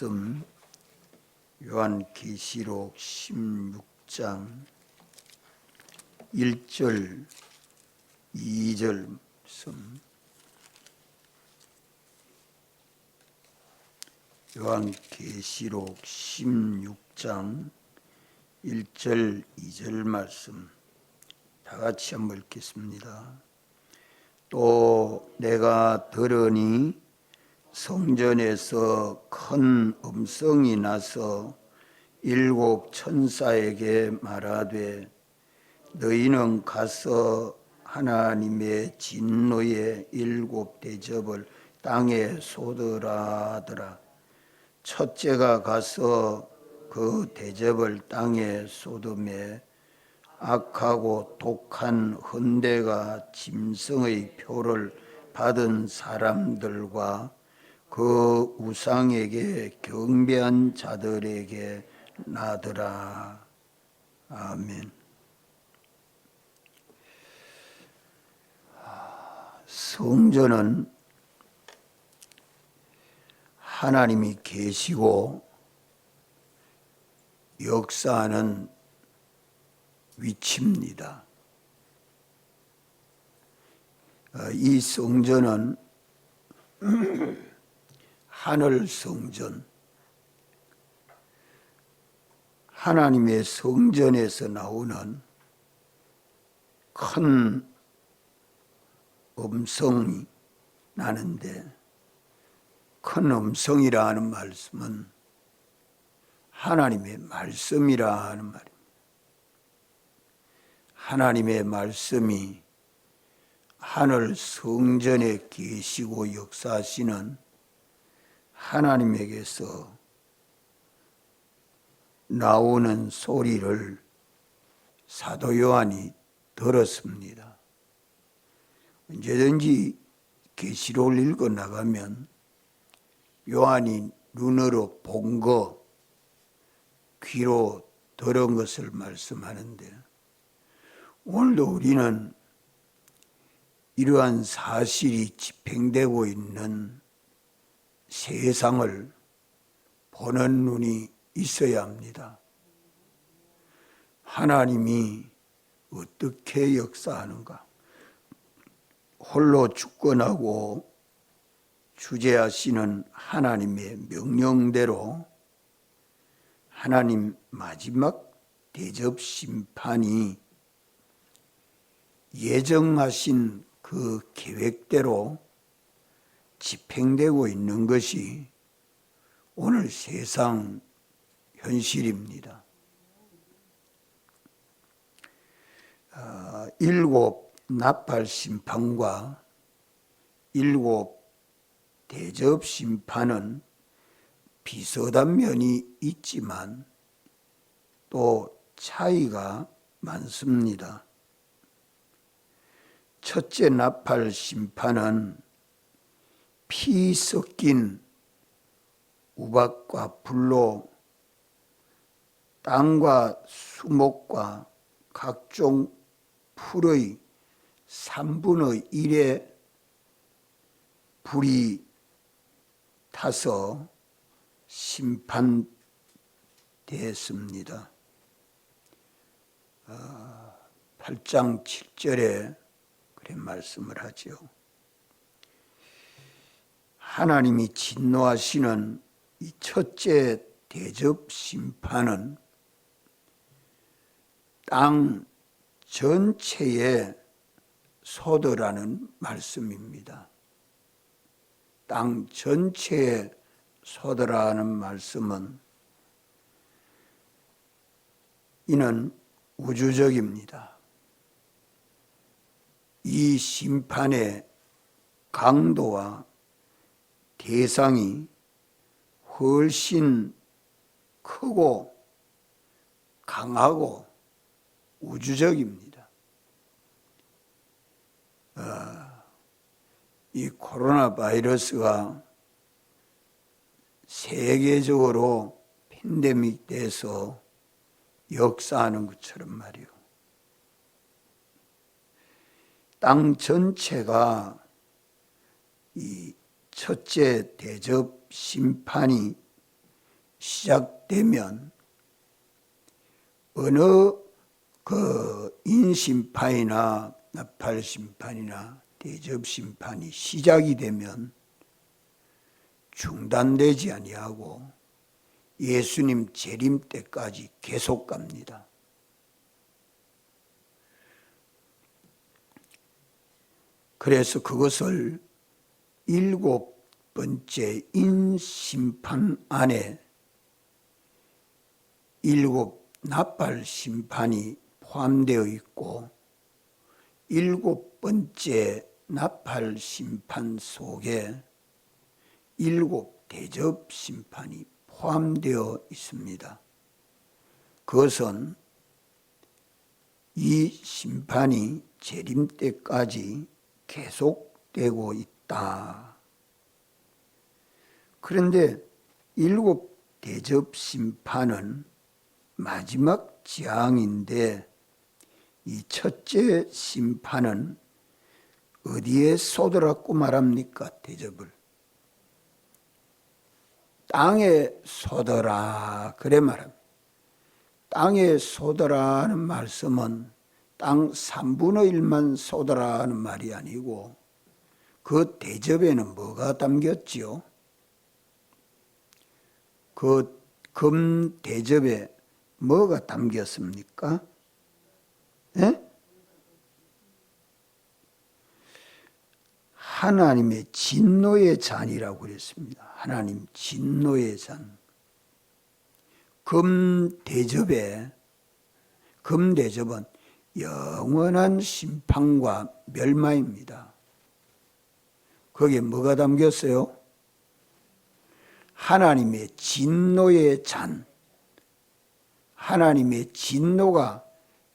말씀 요한계시록 16장 1절 2절 말씀. 요한계시록 16장 1절 2절 말씀 다 같이 한번 읽겠습니다. 또 내가 들으니 성전에서 큰 음성이 나서 일곱 천사에게 말하되 너희는 가서 하나님의 진노의 일곱 대접을 땅에 쏟으라 하더라. 첫째가 가서 그 대접을 땅에 쏟음에 악하고 독한 헌데가 짐승의 표를 받은 사람들과 그 우상에게 경배한 자들에게 나더라. 아멘. 성전은 하나님이 계시고 역사하는 위치입니다. 이 성전은 하늘 성전, 하나님의 성전에서 나오는 큰 음성이 나는데, 큰 음성이라 하는 말씀은 하나님의 말씀이라 하는 말입니다. 하나님의 말씀이 하늘 성전에 계시고 역사하시는 하나님에게서 나오는 소리를 사도 요한이 들었습니다. 언제든지 계시록을 읽어 나가면 요한이 눈으로 본 것, 귀로 들은 것을 말씀하는데, 오늘도 우리는 이러한 사실이 집행되고 있는 세상을 보는 눈이 있어야 합니다. 하나님이 어떻게 역사하는가? 홀로 주권하고 주재하시는 하나님의 명령대로 하나님 마지막 대접 심판이 예정하신 그 계획대로 집행되고 있는 것이 오늘 세상 현실입니다. 일곱 나팔 심판과 일곱 대접 심판은 비슷한 면이 있지만 또 차이가 많습니다. 첫째 나팔 심판은 피 섞인 우박과 불로 땅과 수목과 각종 풀의 3분의 1의 불이 타서 심판되었습니다. 8장 7절에 그렇게 말씀을 하죠. 하나님이 진노하시는 이 첫째 대접 심판은 땅 전체에 쏟으라는 말씀입니다. 땅 전체에 쏟으라는 말씀은 이는 우주적입니다. 이 심판의 강도와 대상이 훨씬 크고 강하고 우주적입니다. 이 코로나 바이러스가 세계적으로 팬데믹 돼서 역사하는 것처럼 말이요. 땅 전체가 이 첫째 대접 심판이 시작되면 어느 인심판이나 나팔심판이나 대접심판이 시작이 되면 중단되지 아니하고 예수님 재림 때까지 계속 갑니다. 그래서 그것을 7번째 인심판 안에 7 나팔심판이 포함되어 있고 7번째 나팔심판 속에 7 대접심판이 포함되어 있습니다. 그것은 이 심판이 재림 때까지 계속되고 있다. 그런데 7 대접심판은 마지막 재앙인데 이 첫째 심판은 어디에 쏟으라고 말합니까? 대접을 땅에 쏟으라 그래 말합니다. 땅에 쏟으라는 말씀은 땅 3분의 1만 쏟으라는 말이 아니고 그 대접에는 뭐가 담겼지요? 그 금 대접에 뭐가 담겼습니까? 예? 하나님의 진노의 잔이라고 그랬습니다. 하나님 진노의 잔. 금 대접은 영원한 심판과 멸망입니다. 거기에 뭐가 담겼어요? 하나님의 진노의 잔. 하나님의 진노가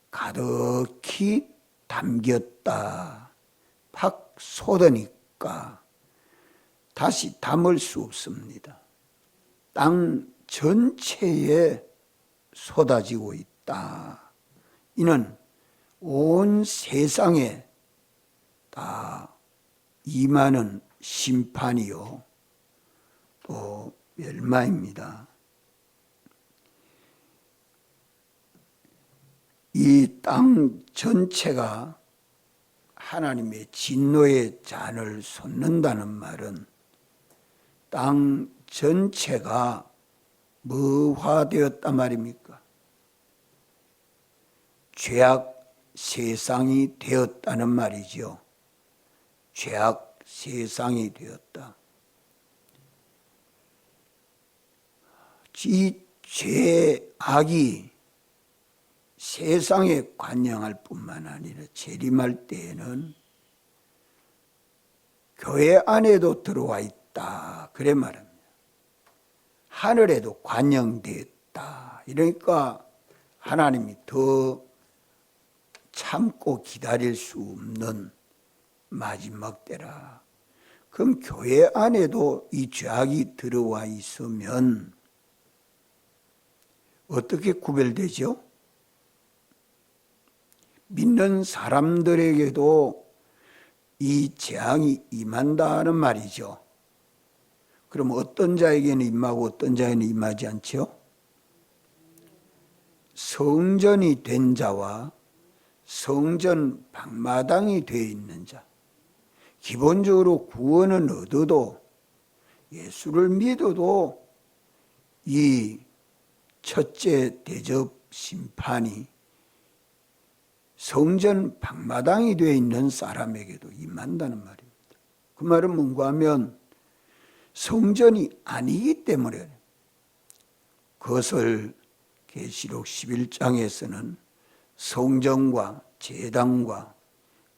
가득히 담겼다. 팍 쏟으니까 다시 담을 수 없습니다. 땅 전체에 쏟아지고 있다. 이는 온 세상에 다 임하는 심판이요 또 멸망입니다. 이 땅 전체가 하나님의 진노의 잔을 쏟는다는 말은 땅 전체가 뭐화되었단 말입니까? 죄악 세상이 되었다는 말이죠. 죄악 세상이 되었다. 이 죄악이 세상에 관영할 뿐만 아니라 재림할 때에는 교회 안에도 들어와 있다. 그래 말합니다. 하늘에도 관영되었다. 이러니까 하나님이 더 참고 기다릴 수 없는 마지막 때라. 그럼 교회 안에도 이 죄악이 들어와 있으면 어떻게 구별되죠? 믿는 사람들에게도 이 재앙이 임한다는 말이죠. 그럼 어떤 자에게는 임하고 어떤 자에게는 임하지 않죠? 성전이 된 자와 성전 방마당이 되어 있는 자, 기본적으로 구원은 얻어도 예수를 믿어도 이 첫째 대접 심판이 성전 방마당이 되어 있는 사람에게도 임한다는 말입니다. 그 말은 뭔가 하면 성전이 아니기 때문에 그것을 계시록 11장에서는 성전과 제단과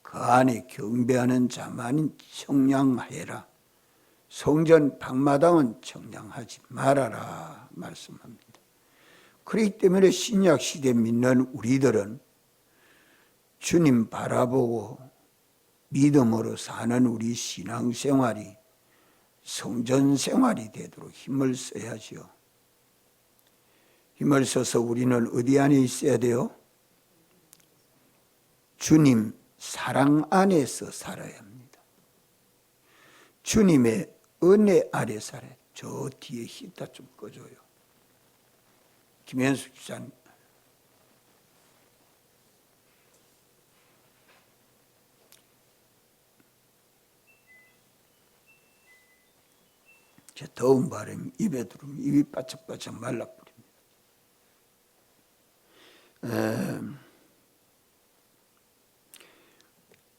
그 안에 경배하는 자만 청량하여라. 성전 방마당은 청량하지 말아라 말씀합니다. 그렇기 때문에 신약 시대 믿는 우리들은 주님 바라보고 믿음으로 사는 우리 신앙생활이 성전생활이 되도록 힘을 써야죠. 힘을 써서 우리는 어디 안에 있어야 돼요? 주님 사랑 안에서 살아야 합니다. 주님의 은혜 아래 살아야. 저 뒤에 히터 좀 꺼줘요. 김현숙 집사님. 더운 바람이 입에 들어오면 입이 바짝바짝 말라버립니다.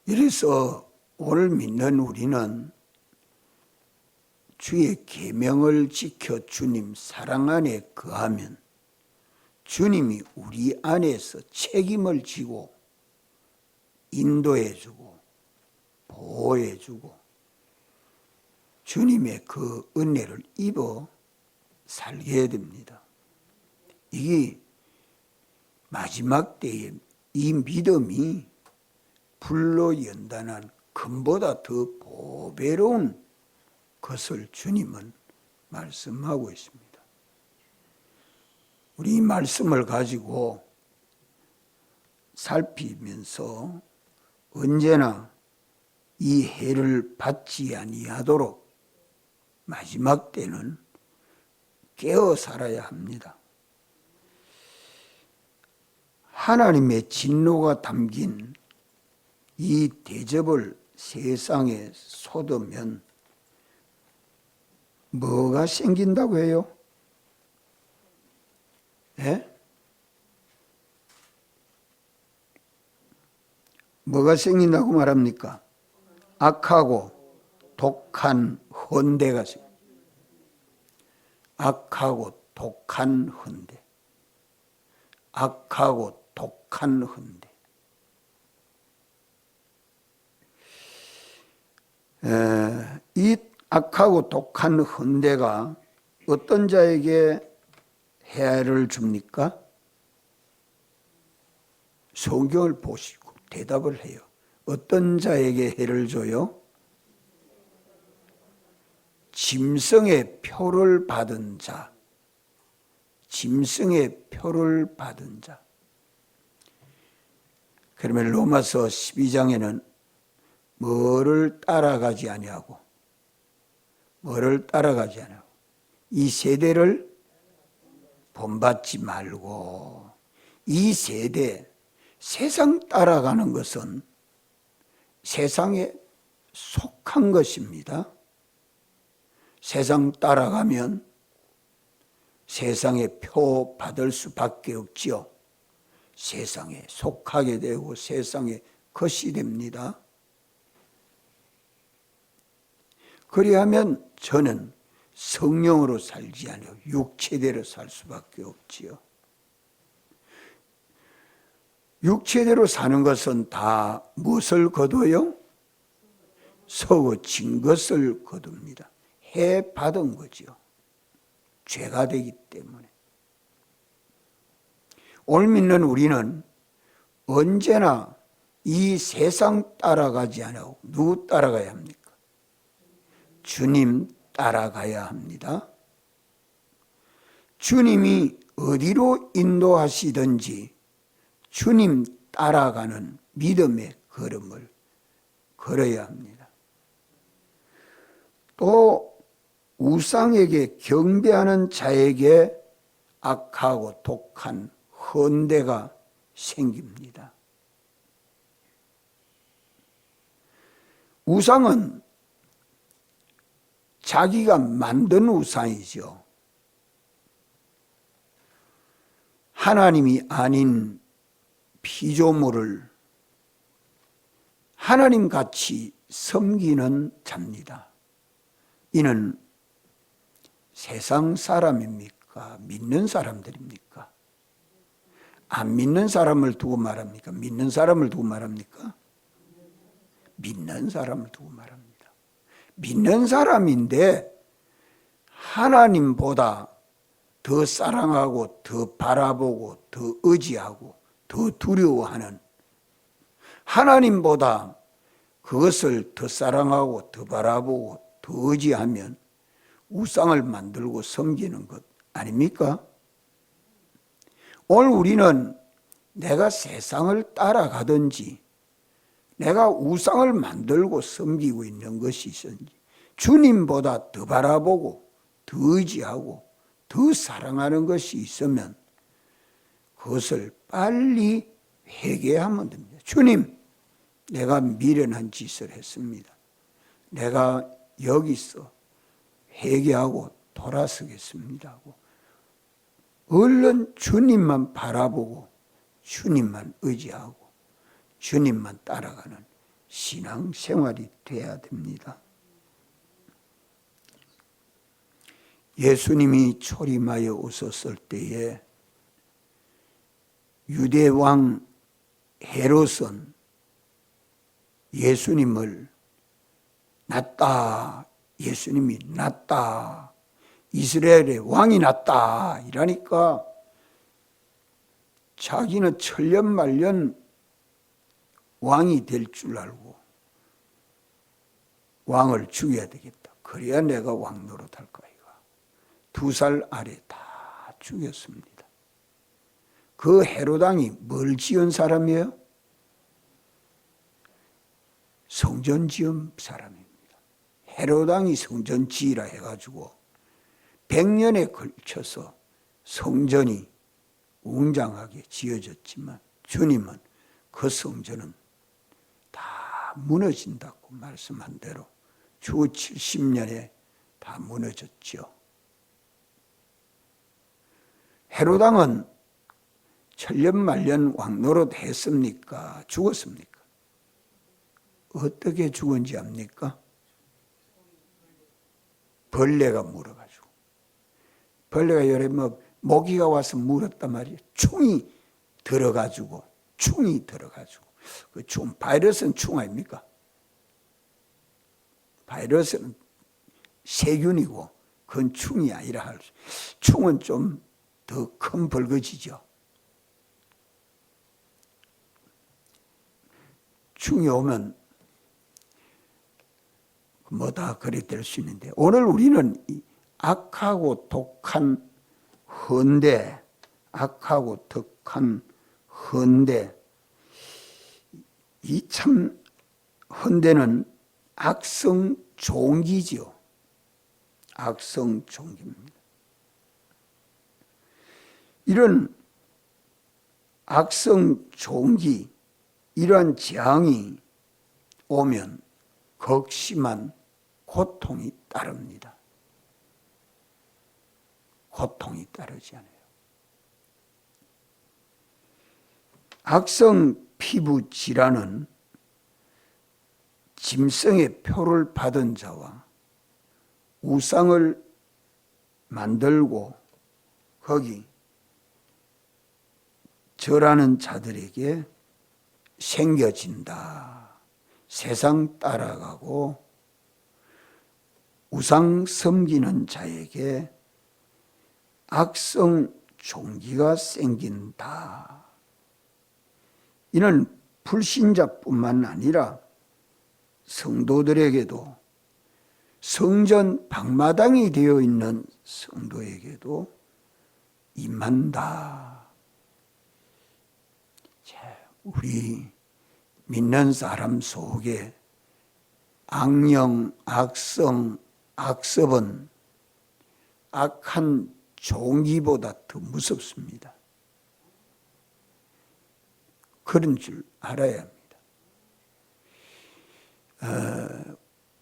이래서 오늘 믿는 우리는 주의 계명을 지켜 주님 사랑 안에 거하면 주님이 우리 안에서 책임을 지고 인도해주고 보호해주고 주님의 그 은혜를 입어 살게 됩니다. 이게 마지막 때에 이 믿음이 불로 연단한 금보다 더 보배로운 것을 주님은 말씀하고 있습니다. 우리 이 말씀을 가지고 살피면서 언제나 이 해를 받지 아니하도록 마지막 때는 깨어 살아야 합니다. 하나님의 진노가 담긴 이 대접을 세상에 쏟으면 뭐가 생긴다고 해요? 예? 뭐가 생긴다고 말합니까? 악하고 독한 헌대가 생깁니다. 악하고 독한 헌대. 악하고 독한 헌대. 이 악하고 독한 헌대가 어떤 자에게 해를 줍니까? 성경을 보시고 대답을 해요. 어떤 자에게 해를 줘요? 짐승의 표를 받은 자. 짐승의 표를 받은 자. 그러면 로마서 12장에는 뭐를 따라가지 아니하고 뭐를 따라가지 아니하고 이 세대를 본받지 말고 이 세대 세상 따라가는 것은 세상에 속한 것입니다. 세상 따라가면 세상의 표 받을 수밖에 없지요. 세상에 속하게 되고 세상의 것이 됩니다. 그리하면 저는 성령으로 살지 않고 육체대로 살 수밖에 없지요. 육체대로 사는 것은 다 무엇을 거둬요? 썩어진 것을 거둡니다. 해 받은 거죠. 죄가 되기 때문에. 오늘 믿는 우리는 언제나 이 세상 따라가지 않고 누구 따라가야 합니까? 주님 따라가야 합니다. 주님이 어디로 인도하시든지 주님 따라가는 믿음의 걸음을 걸어야 합니다. 또 우상에게 경배하는 자에게 악하고 독한 헌대가 생깁니다. 우상은 자기가 만든 우상이죠. 하나님이 아닌 피조물을 하나님같이 섬기는 자입니다. 이는 세상 사람입니까? 믿는 사람들입니까? 안 믿는 사람을 두고 말합니까? 믿는 사람을 두고 말합니까? 믿는 사람을 두고 말합니다. 믿는 사람인데 하나님보다 더 사랑하고 더 바라보고 더 의지하고 더 두려워하는, 하나님보다 그것을 더 사랑하고 더 바라보고 더 의지하면 우상을 만들고 섬기는 것 아닙니까? 오늘 우리는 내가 세상을 따라가든지 내가 우상을 만들고 섬기고 있는 것이 있었는지 주님보다 더 바라보고 더 의지하고 더 사랑하는 것이 있으면 그것을 빨리 회개하면 됩니다. 주님, 내가 미련한 짓을 했습니다. 내가 여기서 회개하고 돌아서겠습니다 하고 얼른 주님만 바라보고 주님만 의지하고 주님만 따라가는 신앙생활이 돼야 됩니다. 예수님이 초림하여 오셨을 때에 유대왕 헤롯은 예수님을 낫다, 예수님이 낫다, 이스라엘의 왕이 낫다 이러니까 자기는 천년만년 왕이 될 줄 알고 왕을 죽여야 되겠다. 그래야 내가 왕 노릇할 거야. 2살 아래 다 죽였습니다. 그 헤롯 왕이 뭘 지은 사람이에요? 성전 지은 사람입니다. 헤롯 왕이 성전 지으라 해가지고 100년에 걸쳐서 성전이 웅장하게 지어졌지만 주님은 그 성전은 다 무너진다고 말씀한 대로 주 70년에 다 무너졌죠. 헤롯 왕은 천년만년 왕노릇 했습니까? 죽었습니까? 어떻게 죽은지 압니까? 벌레가 물어가지고. 벌레가 열에 모기가 와서 물었단 말이에요. 충이 들어가지고 그 충, 바이러스는 충 아닙니까? 바이러스는 세균이고 그건 충이 아니라 충은 좀 더 큰 벌거지죠. 충이 오면 뭐다 그리 될 수 있는데 오늘 우리는 악하고 독한 헌데 이 참 헌데는 악성 종기지요. 악성 종기입니다. 이런 악성 종기, 이러한 재앙이 오면 극심한 고통이 따릅니다. 고통이 따르지 않아요. 악성 피부 질환은 짐승의 표를 받은 자와 우상을 만들고 거기 절하는 자들에게 생겨진다. 세상 따라가고 우상 섬기는 자에게 악성 종기가 생긴다. 이는 불신자뿐만 아니라 성도들에게도 성전 방마당이 되어 있는 성도에게도 임한다. 우리 믿는 사람 속에 악령, 악성, 악습은 악한 종기보다 더 무섭습니다. 그런 줄 알아야 합니다.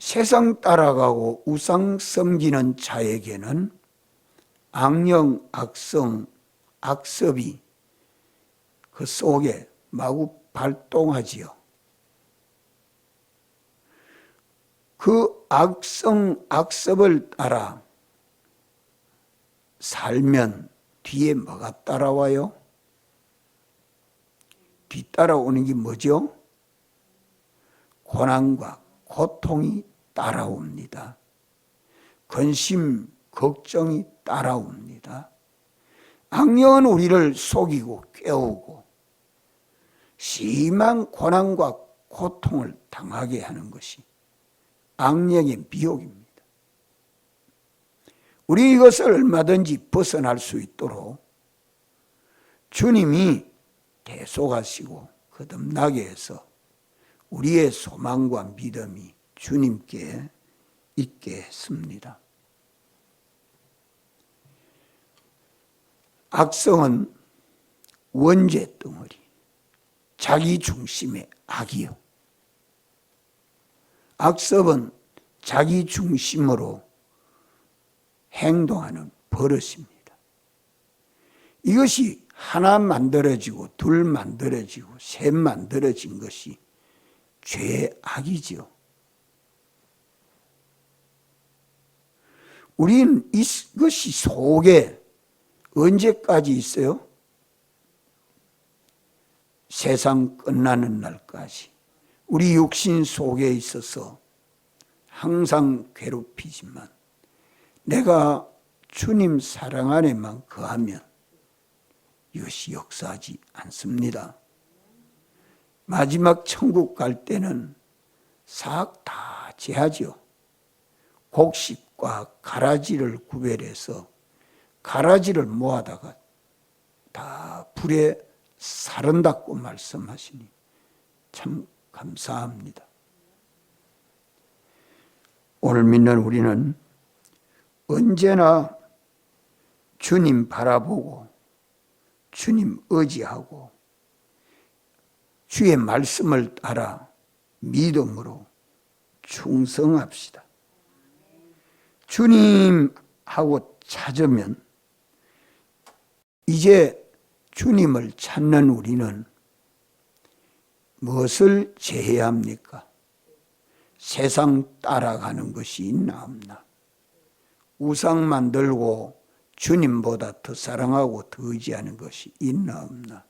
세상 따라가고 우상 섬기는 자에게는 악령, 악성, 악습이 그 속에 마구 발동하지요. 그 악성, 악습을 따라 살면 뒤에 뭐가 따라와요? 뒤따라오는 게 뭐죠? 고난과 고통이 따라옵니다. 근심, 걱정이 따라옵니다. 악령은 우리를 속이고 깨우고 심한 고난과 고통을 당하게 하는 것이 악령의 미혹입니다. 우리 이것을 얼마든지 벗어날 수 있도록 주님이 대속하시고 거듭나게 해서 우리의 소망과 믿음이 주님께 있게 했습니다. 악성은 원죄 덩어리, 자기 중심의 악이요. 악습은 자기 중심으로 행동하는 버릇입니다. 이것이 하나 만들어지고 둘 만들어지고 셋 만들어진 것이 죄의 악이지요. 우리는 이것이 속에 언제까지 있어요? 세상 끝나는 날까지 우리 육신 속에 있어서 항상 괴롭히지만 내가 주님 사랑 안에만 거하면 이것이 역사하지 않습니다. 마지막 천국 갈 때는 싹 다 제하지요. 곡식과 가라지를 구별해서 가라지를 모아다가 다 불에 사른다고 말씀하시니 참 감사합니다. 오늘 믿는 우리는 언제나 주님 바라보고 주님 의지하고 주의 말씀을 따라 믿음으로 충성합시다. 주님하고 찾으면 이제 주님을 찾는 우리는 무엇을 제해야 합니까? 세상 따라가는 것이 있나 없나? 우상 만들고 주님보다 더 사랑하고 더 의지하는 것이 있나 없나?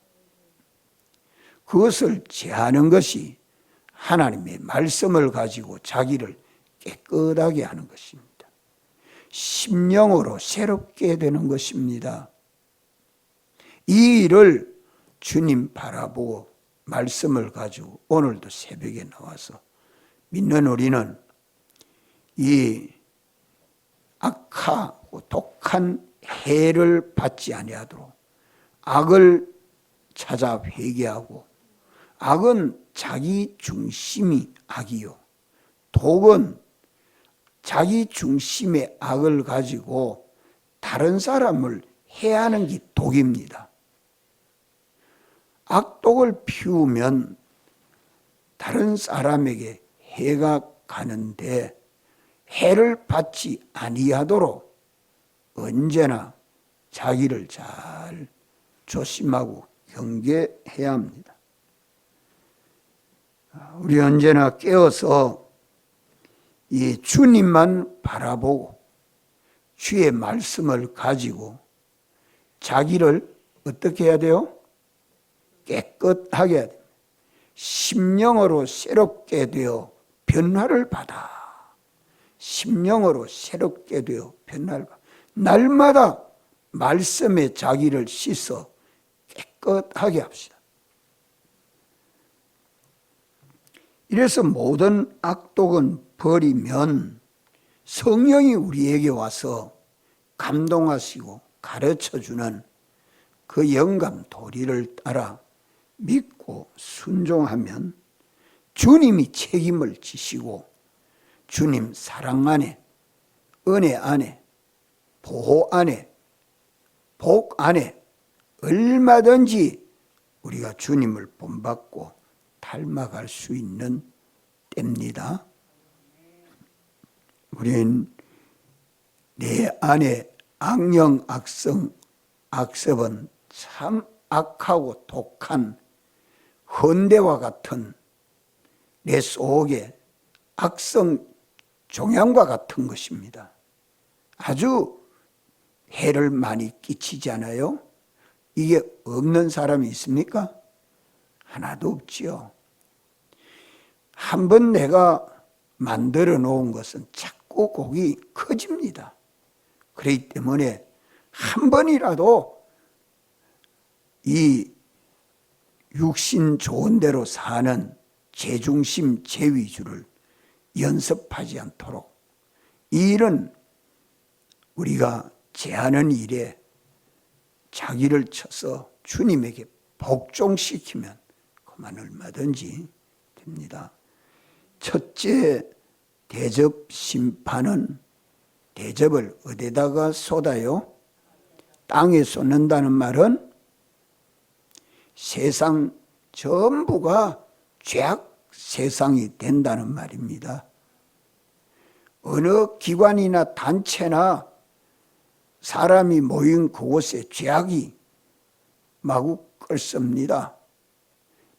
그것을 제하는 것이 하나님의 말씀을 가지고 자기를 깨끗하게 하는 것입니다. 심령으로 새롭게 되는 것입니다. 이 일을 주님 바라보고 말씀을 가지고 오늘도 새벽에 나와서 믿는 우리는 이 악하고 독한 해를 받지 아니하도록 악을 찾아 회개하고, 악은 자기 중심이 악이요, 독은 자기 중심의 악을 가지고 다른 사람을 해하는 게 독입니다. 악독을 피우면 다른 사람에게 해가 가는데 해를 받지 아니하도록 언제나 자기를 잘 조심하고 경계해야 합니다. 우리 언제나 깨어서 이 주님만 바라보고 주의 말씀을 가지고 자기를 어떻게 해야 돼요? 깨끗하게 해야 됩니다. 심령으로 새롭게 되어 변화를 받아. 심령으로 새롭게 되어 변화를 받아. 날마다 말씀에 자기를 씻어 깨끗하게 합시다. 이래서 모든 악독은 버리면 성령이 우리에게 와서 감동하시고 가르쳐주는 그 영감 도리를 따라 믿고 순종하면 주님이 책임을 지시고 주님 사랑 안에, 은혜 안에, 보호 안에, 복 안에 얼마든지 우리가 주님을 본받고 닮아갈 수 있는 때입니다. 우리는 내 안에 악령, 악성, 악습은 참 악하고 독한 헌대와 같은 내 속에 악성 종양과 같은 것입니다. 아주 해를 많이 끼치지 않아요? 이게 없는 사람이 있습니까? 하나도 없지요. 한번 내가 만들어 놓은 것은 자꾸 곡이 커집니다. 그렇기 때문에 한 번이라도 이 육신 좋은 대로 사는 제중심 제위주를 연습하지 않도록, 이 일은 우리가 제하는 일에 자기를 쳐서 주님에게 복종시키면 그만 얼마든지 됩니다. 첫째 대접 심판은 대접을 어디다가 쏟아요? 땅에 쏟는다는 말은 세상 전부가 죄악 세상이 된다는 말입니다. 어느 기관이나 단체나 사람이 모인 그곳에 죄악이 마구 끓습니다.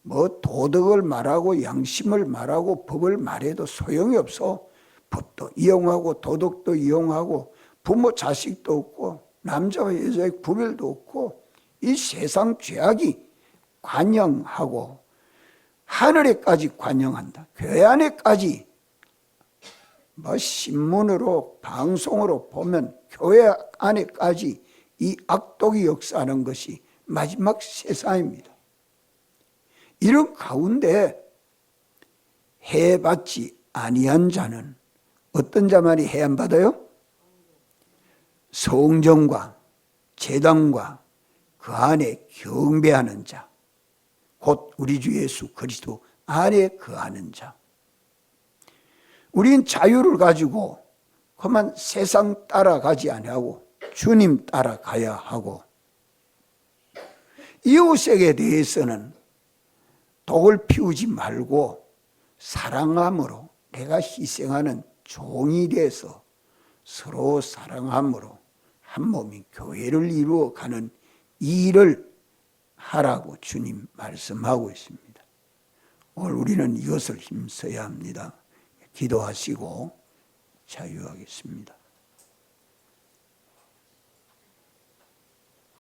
뭐 도덕을 말하고 양심을 말하고 법을 말해도 소용이 없어. 법도 이용하고 도덕도 이용하고 부모 자식도 없고 남자와 여자의 구별도 없고 이 세상 죄악이 관영하고 하늘에까지 관영한다. 교회 안에까지 뭐 신문으로 방송으로 보면 교회 안에까지 이 악독이 역사하는 것이 마지막 세상입니다. 이런 가운데 해받지 아니한 자는 어떤 자만이 해 안 받아요? 성전과 제단과 그 안에 경배하는 자, 곧 우리 주 예수 그리스도 안에 거하는 자. 우린 자유를 가지고 그만 세상 따라가지 아니하고 주님 따라가야 하고, 이웃에게 대해서는 독을 피우지 말고 사랑함으로 내가 희생하는 종이 돼서 서로 사랑함으로 한 몸인 교회를 이루어가는 이 일을 하라고 주님 말씀하고 있습니다. 오늘 우리는 이것을 힘써야 합니다. 기도하시고 자유하겠습니다.